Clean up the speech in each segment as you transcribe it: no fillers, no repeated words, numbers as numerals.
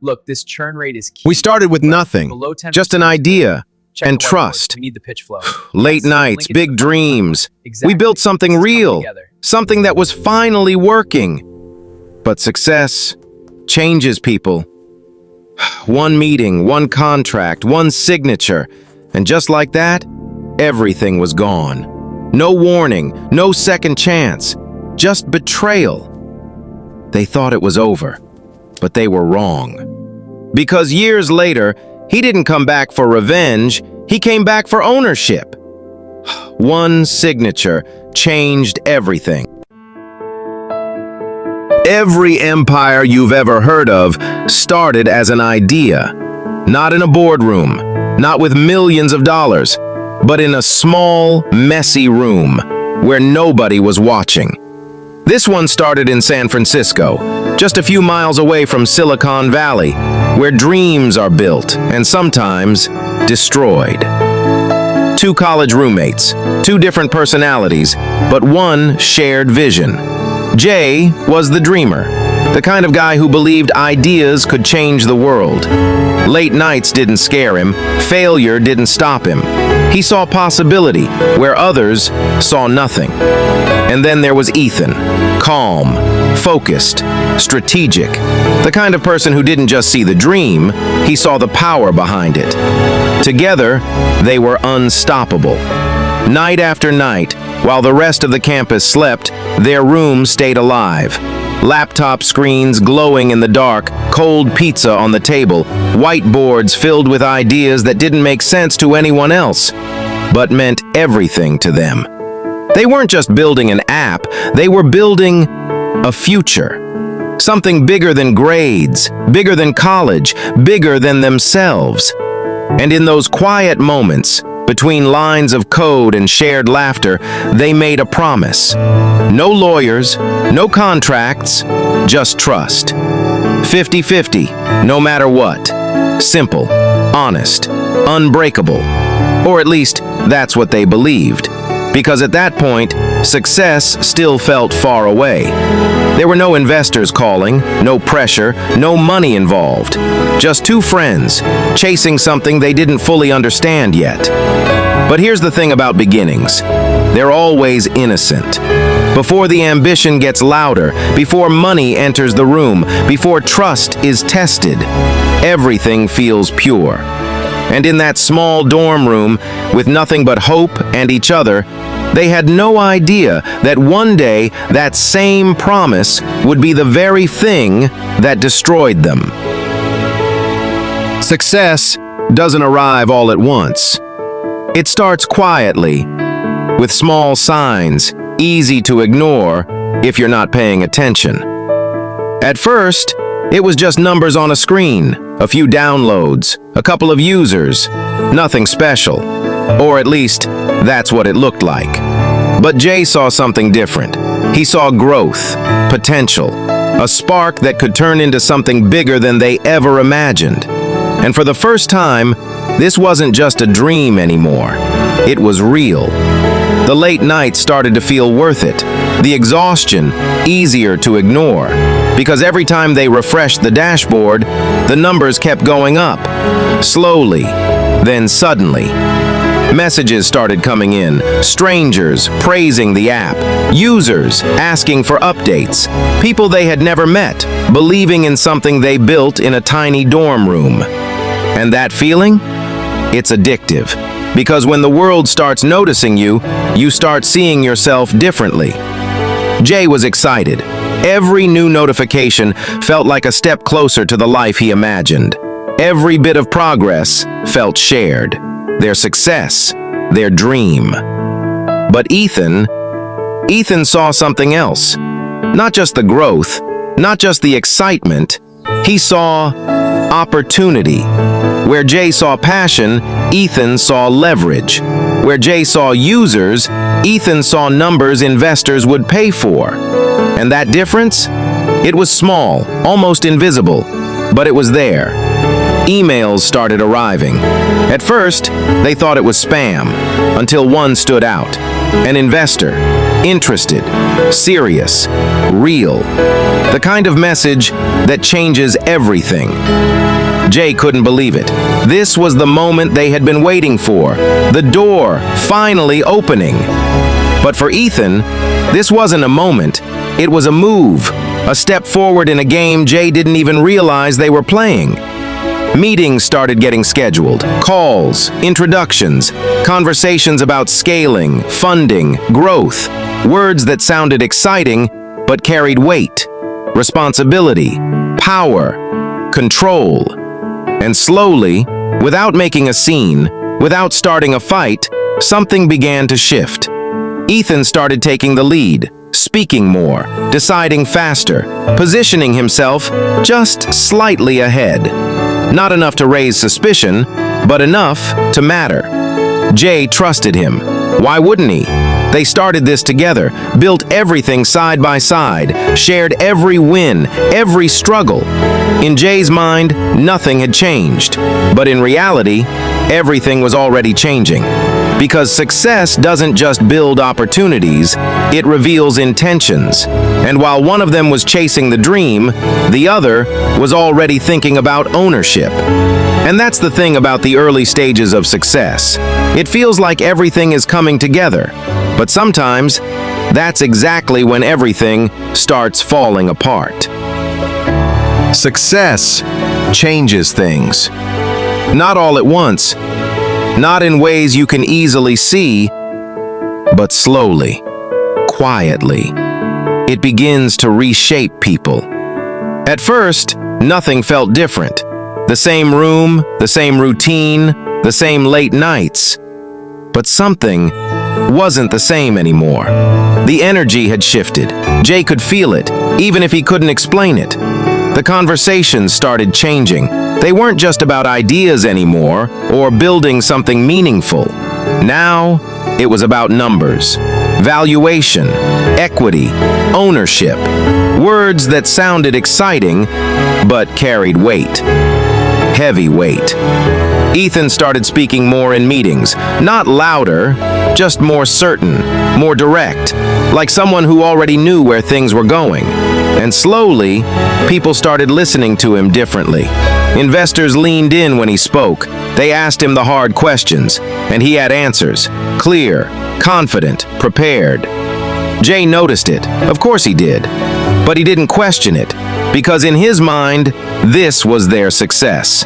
Look, this churn rate is key. We started with nothing, Below 10%, just an idea check and the whiteboard. trust. We need the pitch flow. Late Yes, nights, link it to big the dreams. Exactly. We built something Let's come real, together. something that was finally working. But success changes people. One meeting, one contract, one signature, and just like that, everything was gone. No warning, no second chance, just betrayal. They thought it was over, but they were wrong. Because years later, he didn't come back for revenge, he came back for ownership. One signature changed everything. Every empire you've ever heard of started as an idea. Not in a boardroom, not with millions of dollars, but in a small, messy room where nobody was watching. This one started in San Francisco, just a few miles away from Silicon Valley, where dreams are built and sometimes destroyed. Two college roommates, two different personalities, but one shared vision. Jay was the dreamer, the kind of guy who believed ideas could change the world. Late nights didn't scare him, failure didn't stop him. He saw possibility where others saw nothing. And then there was Ethan, calm, focused, strategic, the kind of person who didn't just see the dream, he saw the power behind it. Together, they were unstoppable. Night after night, while the rest of the campus slept, their room stayed alive. Laptop screens glowing in the dark, cold pizza on the table, whiteboards filled with ideas that didn't make sense to anyone else, but meant everything to them. They weren't just building an app, they were building a future. Something bigger than grades, bigger than college, bigger than themselves. And in those quiet moments, between lines of code and shared laughter, they made a promise. No lawyers, no contracts, just trust. 50-50, no matter what. Simple, honest, unbreakable. Or at least, that's what they believed. Because at that point, success still felt far away. There were no investors calling, no pressure, no money involved. Just two friends, chasing something they didn't fully understand yet. But here's the thing about beginnings. They're always innocent. Before the ambition gets louder, before money enters the room, before trust is tested, everything feels pure. And in that small dorm room, with nothing but hope and each other, they had no idea that one day that same promise would be the very thing that destroyed them. Success doesn't arrive all at once. It starts quietly, with small signs, easy to ignore if you're not paying attention. At first, it was just numbers on a screen, a few downloads, a couple of users, nothing special. Or at least, that's what it looked like. But Jay saw something different. He saw growth, potential, a spark that could turn into something bigger than they ever imagined. And for the first time, this wasn't just a dream anymore. It was real. The late nights started to feel worth it. The exhaustion, easier to ignore. Because every time they refreshed the dashboard, the numbers kept going up. Slowly, then suddenly. Messages started coming in, strangers praising the app, users asking for updates, people they had never met, believing in something they built in a tiny dorm room. And that feeling? It's addictive. Because when the world starts noticing you, you start seeing yourself differently. Jay was excited. Every new notification felt like a step closer to the life he imagined. Every bit of progress felt shared. Their success, their dream. But Ethan saw something else. Not just the growth, not just the excitement. He saw opportunity. Where Jay saw passion, Ethan saw leverage. Where Jay saw users, Ethan saw numbers investors would pay for. And that difference? It was small, almost invisible, but it was there. Emails started arriving. At first, they thought it was spam, until one stood out. An investor. interested, serious, real. The kind of message that changes everything. Jay couldn't believe it. This was the moment they had been waiting for. The door finally opening. But for Ethan, this wasn't a moment. It was a move, a step forward in a game Jay didn't even realize they were playing. Meetings started getting scheduled, calls, introductions, conversations about scaling, funding, growth, words that sounded exciting but carried weight, responsibility, power, control. And slowly, without making a scene, without starting a fight, something began to shift. Ethan started taking the lead, speaking more, deciding faster, positioning himself just slightly ahead. Not enough to raise suspicion, but enough to matter. Jay trusted him. Why wouldn't he? They started this together, built everything side by side, shared every win, every struggle. In Jay's mind, nothing had changed. But in reality, everything was already changing. Because success doesn't just build opportunities, it reveals intentions. And while one of them was chasing the dream, the other was already thinking about ownership. And that's the thing about the early stages of success. It feels like everything is coming together. But sometimes, that's exactly when everything starts falling apart. Success changes things. Not all at once. Not in ways you can easily see, but slowly, quietly. It begins to reshape people. At first, nothing felt different. The same room, the same routine, the same late nights. But something wasn't the same anymore. The energy had shifted. Jay could feel it, even if he couldn't explain it. The conversations started changing. They weren't just about ideas anymore, or building something meaningful. Now, it was about numbers, valuation, equity, ownership. Words that sounded exciting, but carried weight. Heavy weight. Ethan started speaking more in meetings, not louder, just more certain, more direct, like someone who already knew where things were going. And slowly, people started listening to him differently. Investors leaned in when he spoke. They asked him the hard questions, and he had answers, clear, confident, prepared. Jay noticed it. Of course he did. But he didn't question it, because in his mind, this was their success.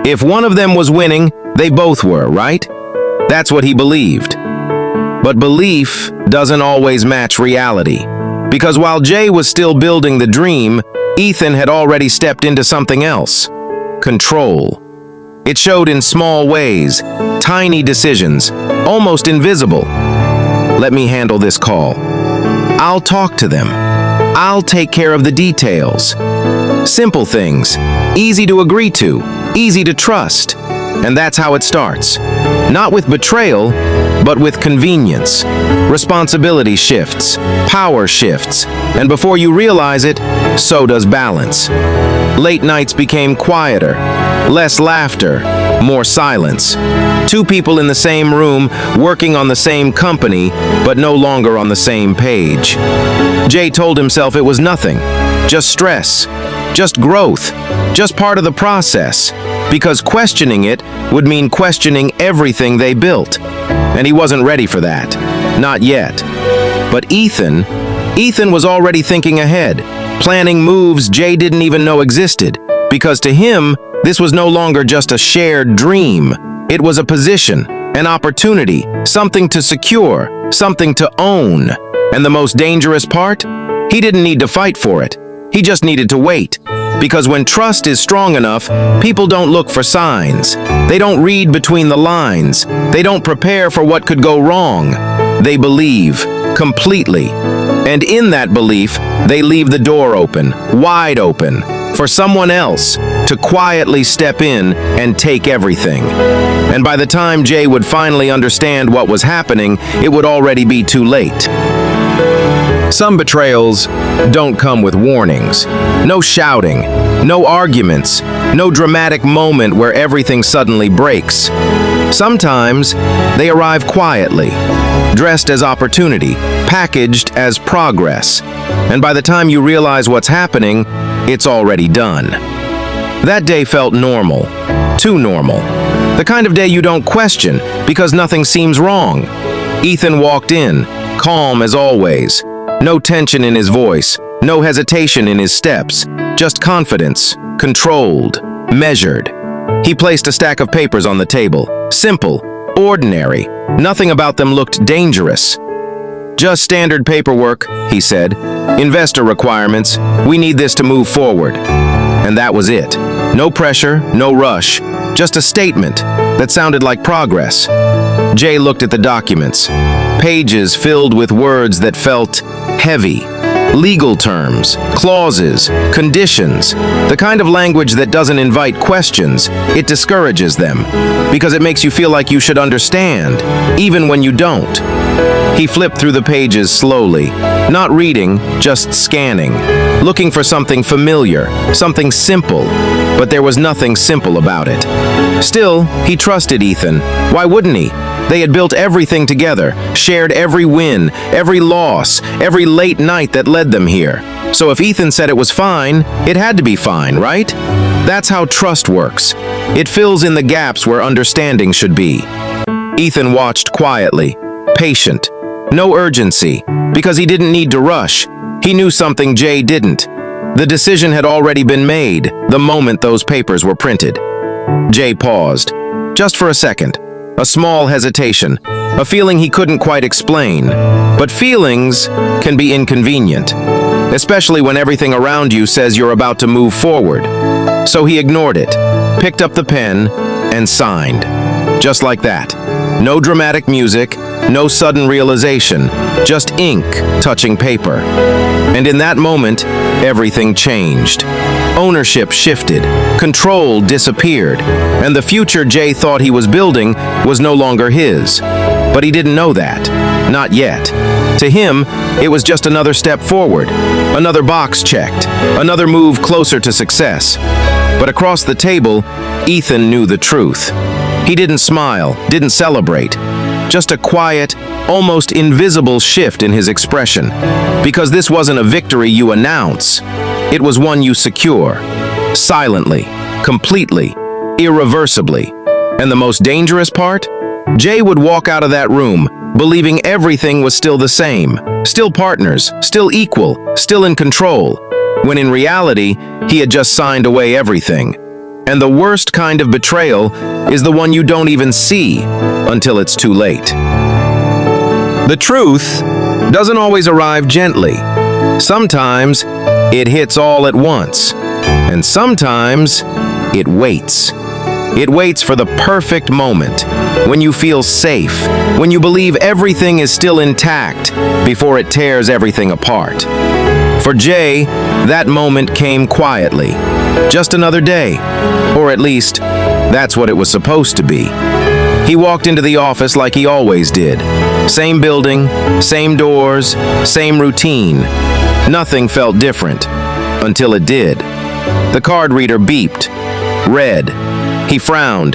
If one of them was winning, they both were, right? That's what he believed. But belief doesn't always match reality. Because while Jay was still building the dream, Ethan had already stepped into something else. Control. It showed in small ways, tiny decisions, almost invisible. Let me handle this call. I'll talk to them. I'll take care of the details. Simple things, easy to agree to, easy to trust. And that's how it starts. Not with betrayal, but with convenience. Responsibility shifts, power shifts, and before you realize it, so does balance. Late nights became quieter, less laughter, more silence. Two people in the same room, working on the same company, but no longer on the same page. Jay told himself it was nothing, just stress, just growth, just part of the process, because questioning it would mean questioning everything they built. And he wasn't ready for that. Not yet. But Ethan was already thinking ahead, planning moves Jay didn't even know existed, because to him, this was no longer just a shared dream. It was a position, an opportunity, something to secure, something to own. And the most dangerous part? He didn't need to fight for it. He just needed to wait. Because when trust is strong enough, people don't look for signs. They don't read between the lines. They don't prepare for what could go wrong. They believe, completely. And in that belief, they leave the door open, wide open, for someone else to quietly step in and take everything. And by the time Jay would finally understand what was happening, it would already be too late. Some betrayals don't come with warnings. No shouting, no arguments, no dramatic moment where everything suddenly breaks. Sometimes they arrive quietly, dressed as opportunity, packaged as progress. And by the time you realize what's happening, it's already done. That day felt normal, too normal. The kind of day you don't question because nothing seems wrong. Ethan walked in, calm as always. No tension in his voice, no hesitation in his steps, just confidence, controlled, measured. He placed a stack of papers on the table, simple, ordinary. Nothing about them looked dangerous. "Just standard paperwork," he said. "Investor requirements. We need this to move forward." And that was it. No pressure, no rush, just a statement that sounded like progress. Jay looked at the documents, pages filled with words that felt heavy. Legal terms, clauses, conditions, the kind of language that doesn't invite questions. It discourages them, because it makes you feel like you should understand, even when you don't. He flipped through the pages slowly, not reading, just scanning, looking for something familiar, something simple, but there was nothing simple about it. Still, he trusted Ethan. Why wouldn't he? They had built everything together, shared every win, every loss, every late night that led them here. So if Ethan said it was fine, it had to be fine, right? That's how trust works. It fills in the gaps where understanding should be. Ethan watched quietly, patient, no urgency, because he didn't need to rush. He knew something Jay didn't. The decision had already been made the moment those papers were printed. Jay paused, just for a second. A small hesitation, a feeling he couldn't quite explain. But feelings can be inconvenient, especially when everything around you says you're about to move forward. So he ignored it, picked up the pen, and signed. Just like that. No dramatic music, no sudden realization, just ink touching paper. And in that moment, everything changed. Ownership shifted, control disappeared, and the future Jay thought he was building was no longer his. But he didn't know that. Not yet. To him, it was just another step forward, another box checked, another move closer to success. But across the table, Ethan knew the truth. He didn't smile, didn't celebrate. Just a quiet, almost invisible shift in his expression. Because this wasn't a victory you announce. It was one you secure. Silently, completely, irreversibly. And the most dangerous part? Jay would walk out of that room, believing everything was still the same. Still partners, still equal, still in control. When in reality, he had just signed away everything. And the worst kind of betrayal is the one you don't even see until it's too late. The truth doesn't always arrive gently. Sometimes it hits all at once, and sometimes it waits. It waits for the perfect moment, when you feel safe, when you believe everything is still intact before it tears everything apart. For Jay, that moment came quietly. Just another day, or at least, that's what it was supposed to be. He walked into the office like he always did. Same building, same doors, same routine. Nothing felt different, until it did. The card reader beeped. Red. He frowned.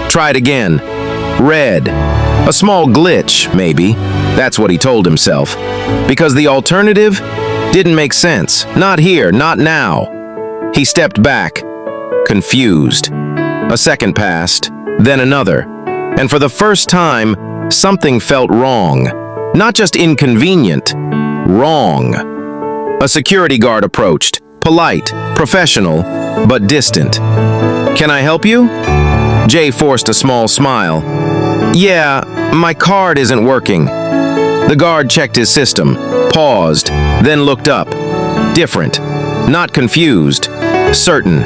Tried again. Red. A small glitch, maybe. That's what he told himself. Because the alternative didn't make sense. Not here, not now. He stepped back, confused. A second passed, then another. And for the first time, something felt wrong. Not just inconvenient, wrong. A security guard approached, polite, professional, but distant. "Can I help you?" Jay forced a small smile. "Yeah, my card isn't working." The guard checked his system, paused, then looked up. Different, not confused, certain.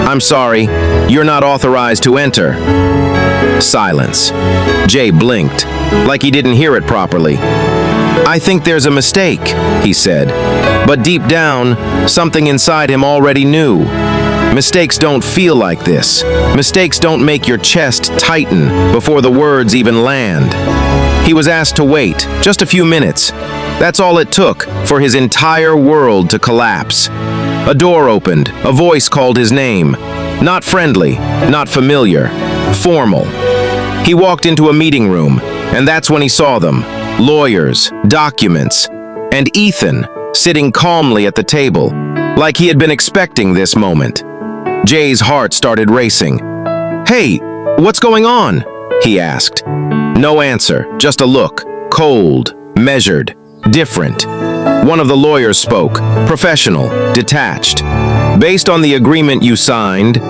"I'm sorry, you're not authorized to enter." Silence. Jay blinked, like he didn't hear it properly. "I think there's a mistake," he said. But deep down, something inside him already knew. Mistakes don't feel like this. Mistakes don't make your chest tighten before the words even land. He was asked to wait, just a few minutes. That's all it took for his entire world to collapse. A door opened, a voice called his name. Not friendly, not familiar, formal. He walked into a meeting room, and that's when he saw them. lawyers, documents, and Ethan sitting calmly at the table, like he had been expecting this moment. Jay's heart started racing. "Hey, what's going on?" he asked. No answer, just a look, cold, measured, different. One of the lawyers spoke, professional, detached. "Based on the agreement you signed..."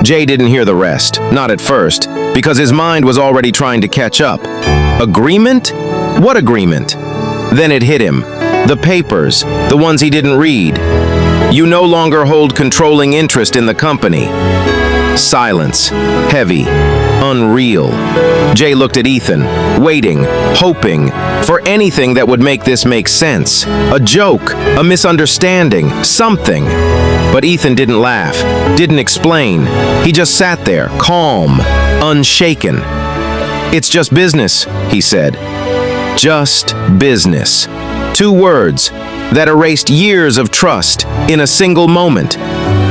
Jay didn't hear the rest, not at first, because his mind was already trying to catch up. Agreement? What agreement? Then it hit him. The papers, the ones he didn't read. "You no longer hold controlling interest in the company." Silence, heavy, unreal. Jay looked at Ethan, waiting, hoping for anything that would make this make sense. A joke, a misunderstanding, something. But Ethan didn't laugh, didn't explain. He just sat there, calm, unshaken. "It's just business," he said. Just business. 2 words that erased years of trust in a single moment.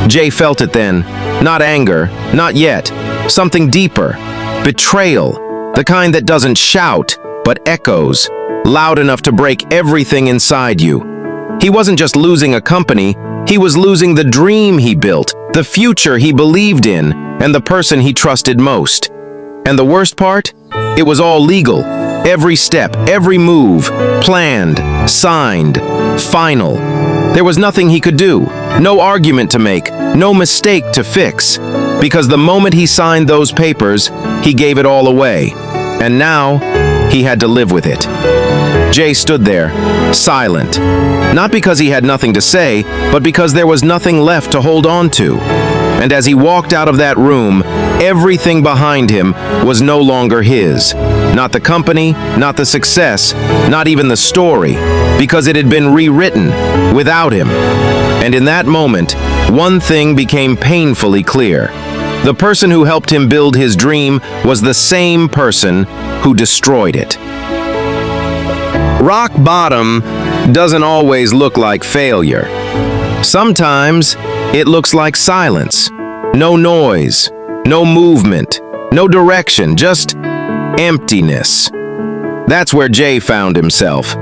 Jay felt it then. Not anger, not yet. Something deeper. Betrayal. The kind that doesn't shout, but echoes, loud enough to break everything inside you. He wasn't just losing a company, he was losing the dream he built, the future he believed in, and the person he trusted most. And the worst part? It was all legal. Every step, every move, planned, signed, final. There was nothing he could do, no argument to make, no mistake to fix. Because the moment he signed those papers, he gave it all away. And now, he had to live with it. Jay stood there, silent. Not because he had nothing to say, but because there was nothing left to hold on to. And as he walked out of that room, everything behind him was no longer his. Not the company, not the success, not even the story, because it had been rewritten without him. And in that moment, one thing became painfully clear. The person who helped him build his dream was the same person who destroyed it. Rock bottom doesn't always look like failure. Sometimes it looks like silence. No noise, no movement, no direction, just emptiness. That's where Jay found himself.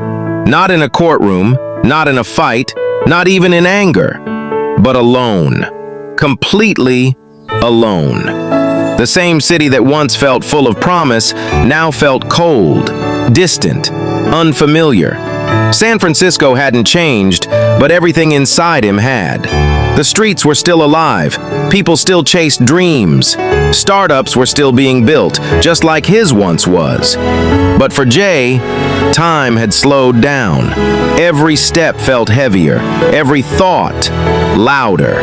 Not in a courtroom, not in a fight, not even in anger, but alone. Completely alone. The same city that once felt full of promise now felt cold, distant, unfamiliar. San Francisco hadn't changed, but everything inside him had. The streets were still alive, people still chased dreams, startups were still being built, just like his once was. But for Jay, time had slowed down. Every step felt heavier, every thought louder.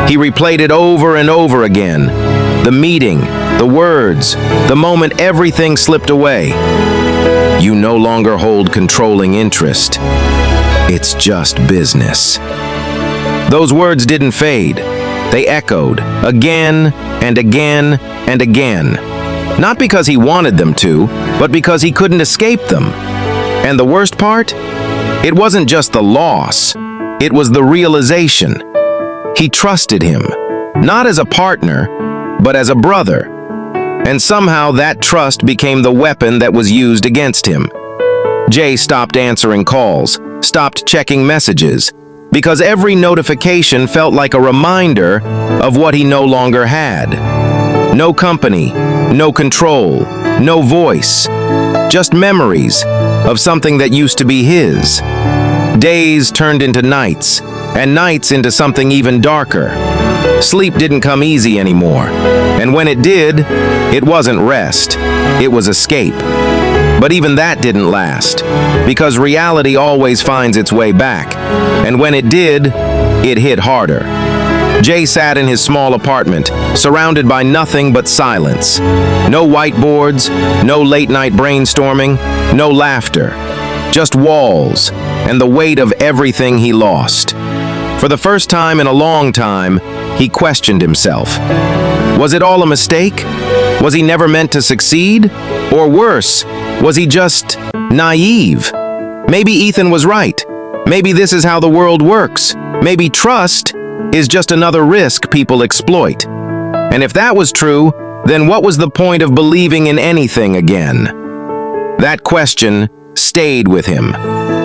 He replayed it over and over again. The meeting, the words, the moment everything slipped away. You no longer hold controlling interest. It's just business. Those words didn't fade. They echoed again and again and again. Not because he wanted them to, but because he couldn't escape them. And the worst part? It wasn't just the loss. It was the realization. He trusted him, not as a partner, but as a brother. And somehow that trust became the weapon that was used against him. Jay stopped answering calls, stopped checking messages, because every notification felt like a reminder of what he no longer had. No company, no control, no voice, just memories of something that used to be his. Days turned into nights, and nights into something even darker. Sleep didn't come easy anymore, and when it did, it wasn't rest, it was escape. But even that didn't last, because reality always finds its way back, and when it did, it hit harder. Jay sat in his small apartment, surrounded by nothing but silence. No whiteboards, no late-night brainstorming, no laughter. Just walls, and the weight of everything he lost. For the first time in a long time, he questioned himself. Was it all a mistake? Was he never meant to succeed? Or worse, was he just naive? Maybe Ethan was right. Maybe this is how the world works. Maybe trust is just another risk people exploit. And if that was true, then what was the point of believing in anything again? That question stayed with him,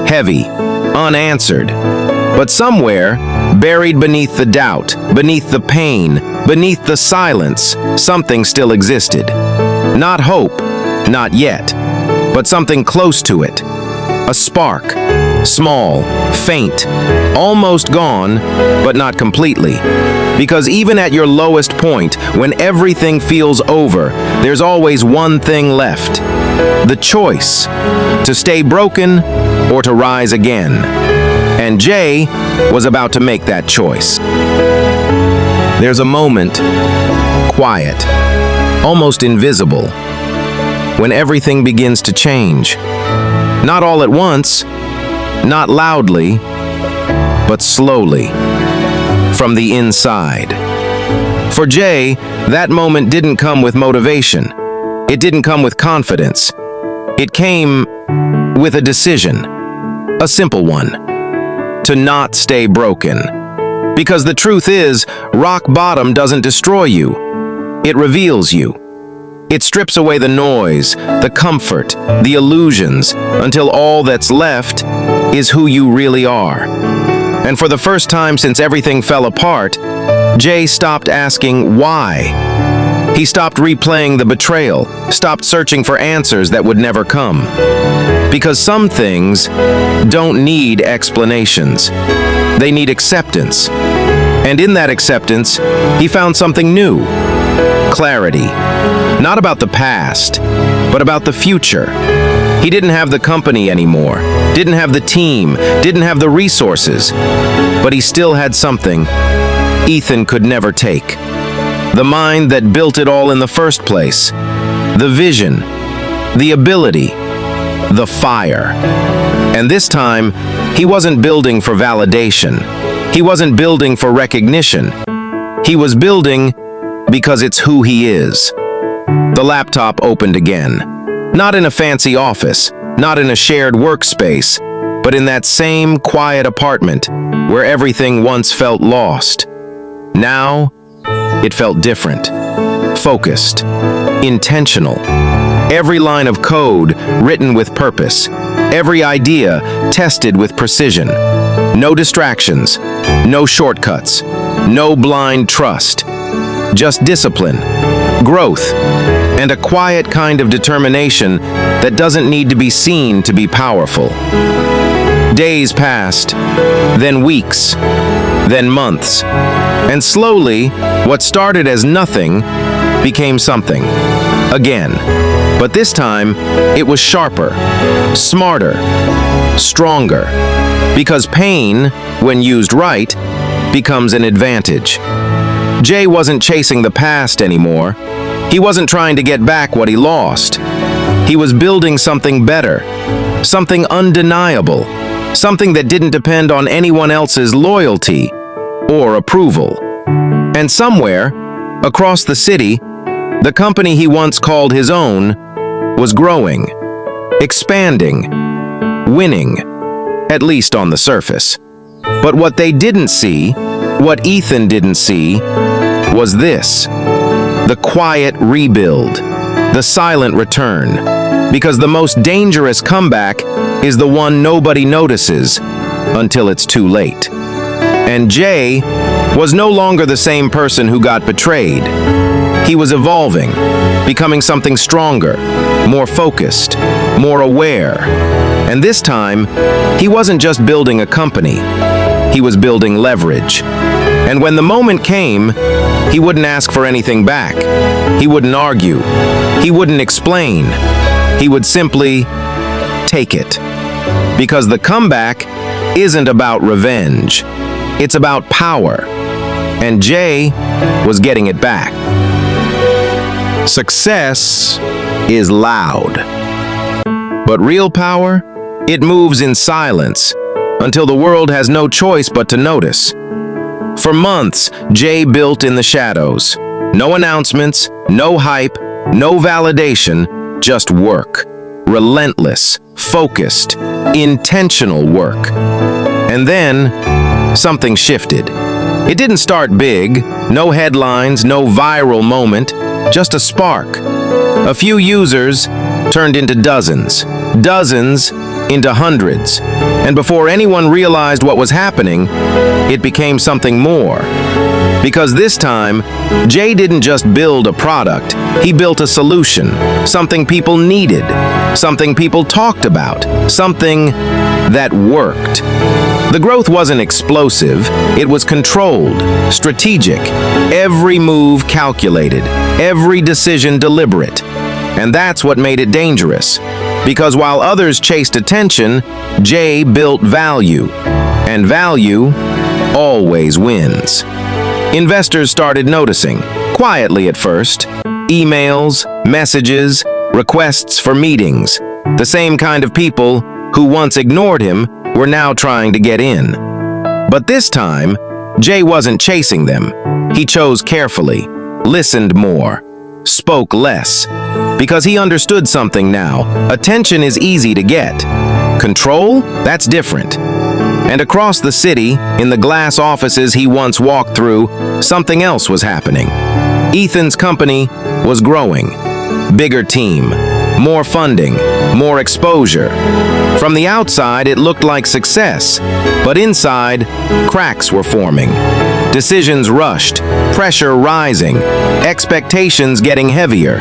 heavy, unanswered. But somewhere, buried beneath the doubt, beneath the pain, beneath the silence, something still existed. Not hope, not yet, but something close to it. A spark, small, faint, almost gone, but not completely. Because even at your lowest point, when everything feels over, there's always one thing left. The choice, to stay broken or to rise again. And Jay was about to make that choice. There's a moment, quiet, almost invisible, when everything begins to change. Not all at once, not loudly, but slowly, from the inside. For Jay, that moment didn't come with motivation. It didn't come with confidence. It came with a decision, a simple one, to not stay broken. Because the truth is, rock bottom doesn't destroy you. It reveals you. It strips away the noise, the comfort, the illusions, until all that's left is who you really are. And for the first time since everything fell apart, Jay stopped asking why. He stopped replaying the betrayal, stopped searching for answers that would never come. Because some things don't need explanations. They need acceptance. And in that acceptance, he found something new. Clarity. Not about the past, but about the future. He didn't have the company anymore, didn't have the team, didn't have the resources, but he still had something Ethan could never take. The mind that built it all in the first place. The vision, the ability, the fire. And this time, he wasn't building for validation. He wasn't building for recognition. He was building because it's who he is. The laptop opened again. Not in a fancy office, not in a shared workspace, but in that same quiet apartment where everything once felt lost. Now, it felt different, focused, intentional. Every line of code written with purpose, every idea tested with precision. No distractions, no shortcuts, no blind trust. Just discipline, growth, and a quiet kind of determination that doesn't need to be seen to be powerful. Days passed, then weeks, then months, and slowly, what started as nothing became something. Again. But this time, it was sharper, smarter, stronger. Because pain, when used right, becomes an advantage. Jay wasn't chasing the past anymore. He wasn't trying to get back what he lost. He was building something better, something undeniable, something that didn't depend on anyone else's loyalty or approval. And somewhere, across the city, the company he once called his own was growing, expanding, winning, at least on the surface. But what they didn't see, what Ethan didn't see, was this: the quiet rebuild, the silent return. Because the most dangerous comeback is the one nobody notices until it's too late. And Jay was no longer the same person who got betrayed. He was evolving, becoming something stronger, more focused, more aware. And this time, he wasn't just building a company, he was building leverage. And when the moment came, he wouldn't ask for anything back. He wouldn't argue. He wouldn't explain. He would simply take it. Because the comeback isn't about revenge. It's about power. And Jay was getting it back. Success is loud. But real power, it moves in silence until the world has no choice but to notice. For months, Jay built in the shadows. No announcements, no hype, no validation, just work. Relentless, focused, intentional work. And then, something shifted. It didn't start big, no headlines, no viral moment, just a spark. A few users, turned into dozens, dozens into hundreds. And before anyone realized what was happening, it became something more. Because this time, Jay didn't just build a product, he built a solution, something people needed, something people talked about, something that worked. The growth wasn't explosive, it was controlled, strategic, every move calculated, every decision deliberate. And that's what made it dangerous. Because while others chased attention, Jay built value. And value always wins. Investors started noticing, quietly at first. Emails, messages, requests for meetings. The same kind of people who once ignored him were now trying to get in. But this time, Jay wasn't chasing them. He chose carefully, listened more, spoke less. Because he understood something now. Attention is easy to get. Control? That's different. And across the city, in the glass offices he once walked through, something else was happening. Ethan's company was growing. Bigger team, more funding, more exposure. From the outside, it looked like success, but inside, cracks were forming. Decisions rushed, pressure rising, expectations getting heavier.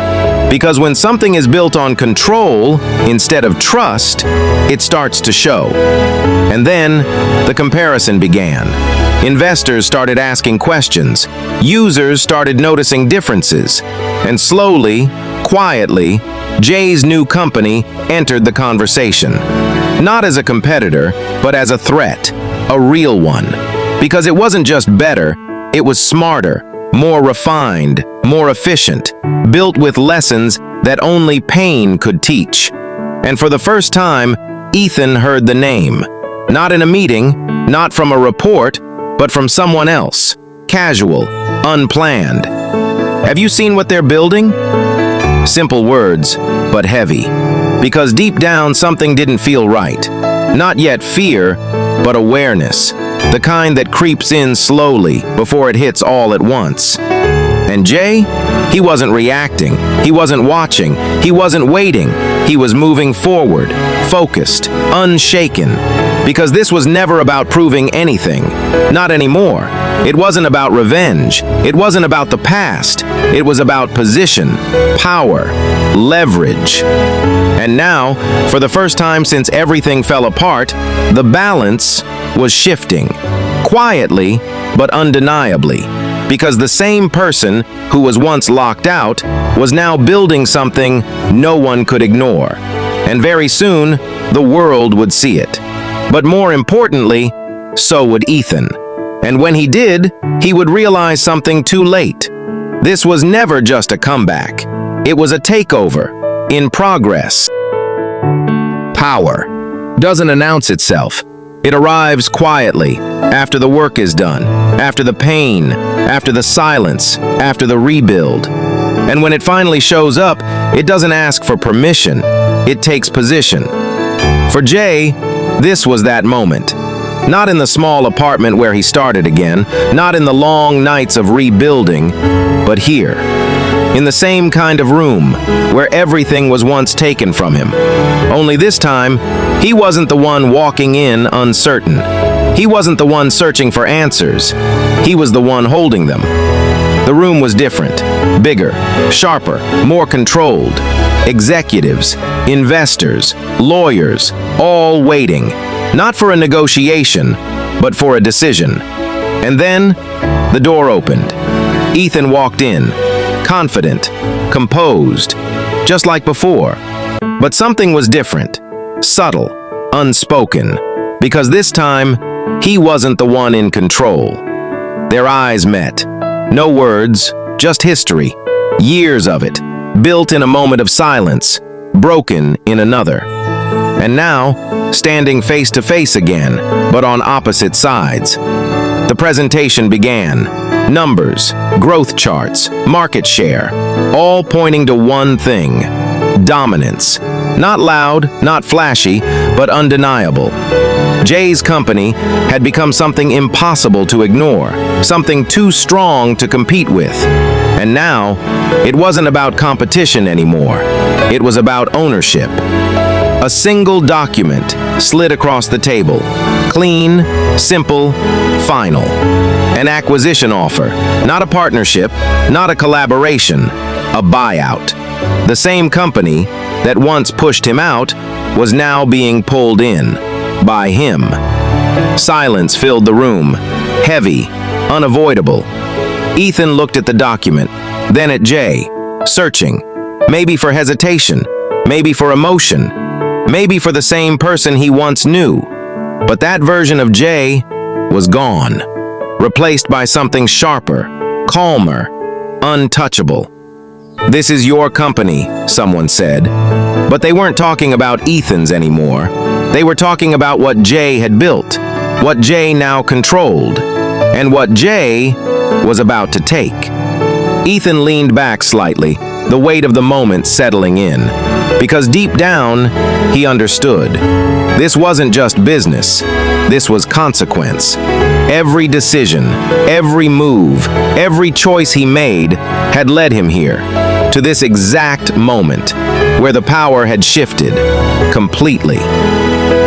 Because when something is built on control instead of trust, it starts to show. And then, the comparison began. Investors started asking questions. Users started noticing differences. And slowly, quietly, Jay's new company entered the conversation. Not as a competitor, but as a threat, a real one. Because it wasn't just better, it was smarter, more refined, more efficient, built with lessons that only pain could teach. And for the first time, Ethan heard the name. Not in a meeting, not from a report, but from someone else. Casual, unplanned. Have you seen what they're building? Simple words, but heavy. Because deep down, something didn't feel right. Not yet fear, but awareness. The kind that creeps in slowly before it hits all at once. And Jay? He wasn't reacting. He wasn't watching. He wasn't waiting. He was moving forward, focused, unshaken. Because this was never about proving anything. Not anymore. It wasn't about revenge. It wasn't about the past. It was about position, power, leverage. And now, for the first time since everything fell apart, the balance was shifting. Quietly, but undeniably. Because the same person who was once locked out was now building something no one could ignore. And very soon, the world would see it. But more importantly, so would Ethan. And when he did, he would realize something too late. This was never just a comeback. It was a takeover, in progress. Power doesn't announce itself. It arrives quietly, after the work is done, after the pain, after the silence, after the rebuild. And when it finally shows up, it doesn't ask for permission. It takes position. For Jay, this was that moment. Not in the small apartment where he started again, not in the long nights of rebuilding, but here, in the same kind of room where everything was once taken from him. Only this time, he wasn't the one walking in uncertain. He wasn't the one searching for answers. He was the one holding them. The room was different, bigger, sharper, more controlled. Executives, investors, lawyers, all waiting. Not for a negotiation, but for a decision. And then, the door opened. Ethan walked in, confident, composed, just like before. But something was different, subtle, unspoken, because this time, he wasn't the one in control. Their eyes met. No words, just history. Years of it, built in a moment of silence, broken in another. And now, standing face to face again, but on opposite sides. The presentation began. Numbers, growth charts, market share, all pointing to one thing: dominance. Not loud, not flashy, but undeniable. Jay's company had become something impossible to ignore, something too strong to compete with. And now, it wasn't about competition anymore. It was about ownership. A single document slid across the table. Clean, simple, final. An acquisition offer, not a partnership, not a collaboration, a buyout. The same company that once pushed him out was now being pulled in by him. Silence filled the room, heavy, unavoidable. Ethan looked at the document, then at Jay, searching, maybe for hesitation, maybe for emotion, maybe for the same person he once knew. But that version of Jay was gone, replaced by something sharper, calmer, untouchable. "This is your company," someone said. But they weren't talking about Ethan's anymore. They were talking about what Jay had built, what Jay now controlled, and what Jay was about to take. Ethan leaned back slightly, the weight of the moment settling in, because deep down, he understood. This wasn't just business. This was consequence. Every decision, every move, every choice he made had led him here, to this exact moment, where the power had shifted completely.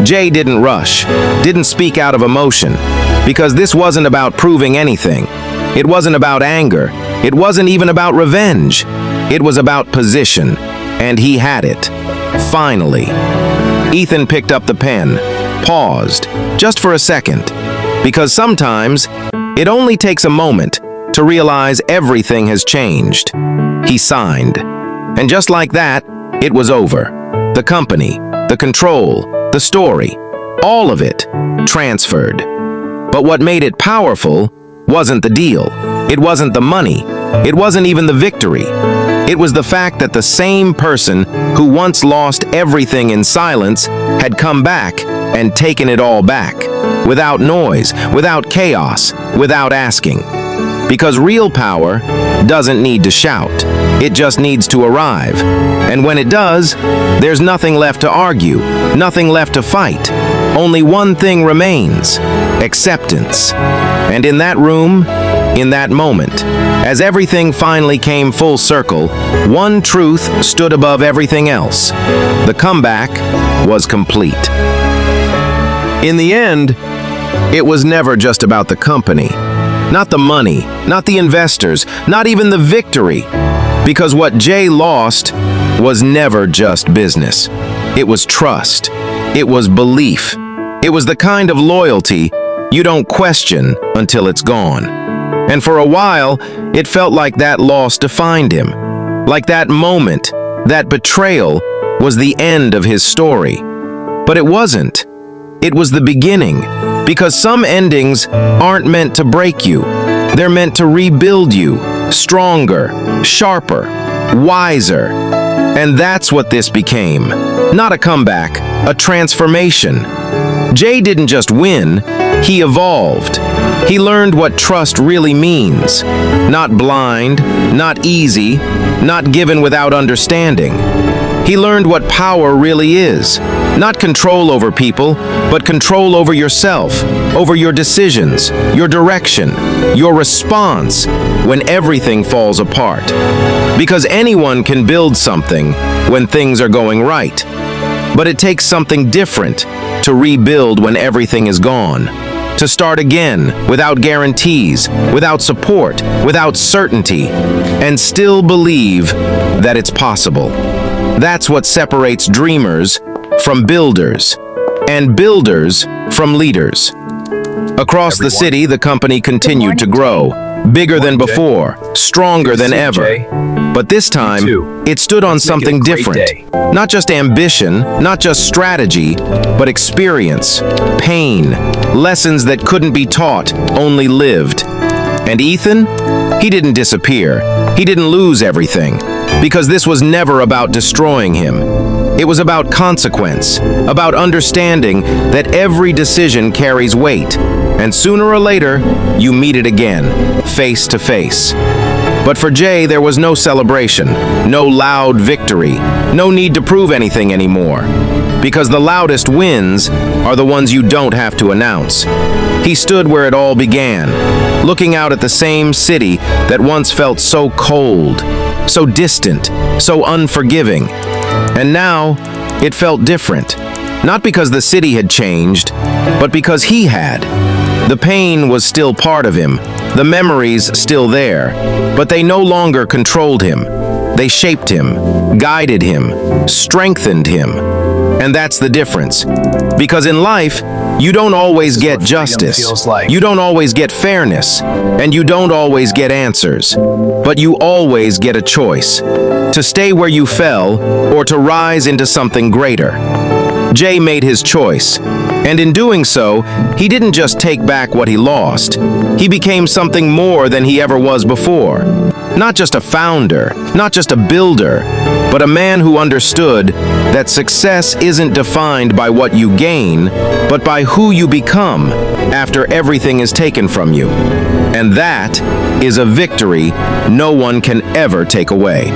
Jay didn't rush, didn't speak out of emotion, because this wasn't about proving anything. It wasn't about anger. It wasn't even about revenge. It was about position, and he had it. Finally. Ethan picked up the pen, paused, just for a second, because sometimes it only takes a moment to realize everything has changed. He signed, and just like that, it was over. The company, the control, the story, all of it transferred. But what made it powerful wasn't the deal. It wasn't the money. It wasn't even the victory. It was the fact that the same person who once lost everything in silence had come back and taken it all back, without noise, without chaos, without asking. Because real power doesn't need to shout. It just needs to arrive. And when it does, there's nothing left to argue, nothing left to fight. Only one thing remains: acceptance. And in that room, in that moment, as everything finally came full circle, one truth stood above everything else. The comeback was complete. In the end, it was never just about the company. Not the money, not the investors, not even the victory. Because what Jay lost was never just business. It was trust. It was belief. It was the kind of loyalty you don't question until it's gone. And for a while, it felt like that loss defined him. Like that moment, that betrayal, was the end of his story. But it wasn't. It was the beginning. Because some endings aren't meant to break you. They're meant to rebuild you, stronger, sharper, wiser. And that's what this became. Not a comeback, a transformation. Jay didn't just win, he evolved. He learned what trust really means. Not blind, not easy, not given without understanding. He learned what power really is. Not control over people, but control over yourself, over your decisions, your direction, your response when everything falls apart. Because anyone can build something when things are going right. But it takes something different to rebuild when everything is gone. To start again, without guarantees, without support, without certainty, and still believe that it's possible. That's what separates dreamers from builders, and builders from leaders. Across the city, the company continued to grow, bigger than before, stronger than ever. But this time, it stood on something different. Not just ambition, not just strategy, but experience, pain, lessons that couldn't be taught, only lived. And Ethan? He didn't disappear. He didn't lose everything, because this was never about destroying him. It was about consequence, about understanding that every decision carries weight, and sooner or later, you meet it again, face to face. But for Jay, there was no celebration, no loud victory, no need to prove anything anymore. because the loudest wins are the ones you don't have to announce. He stood where it all began, looking out at the same city that once felt so cold, so distant, so unforgiving. And now, it felt different. Not because the city had changed, but because he had. The pain was still part of him, the memories still there, but they no longer controlled him. They shaped him, guided him, strengthened him. And that's the difference. Because in life, you don't always get justice, you don't always get fairness, and you don't always get answers. But you always get a choice, to stay where you fell or to rise into something greater. Jay made his choice, and in doing so, he didn't just take back what he lost. He became something more than he ever was before. Not just a founder, not just a builder, but a man who understood that success isn't defined by what you gain, but by who you become after everything is taken from you. And that is a victory no one can ever take away.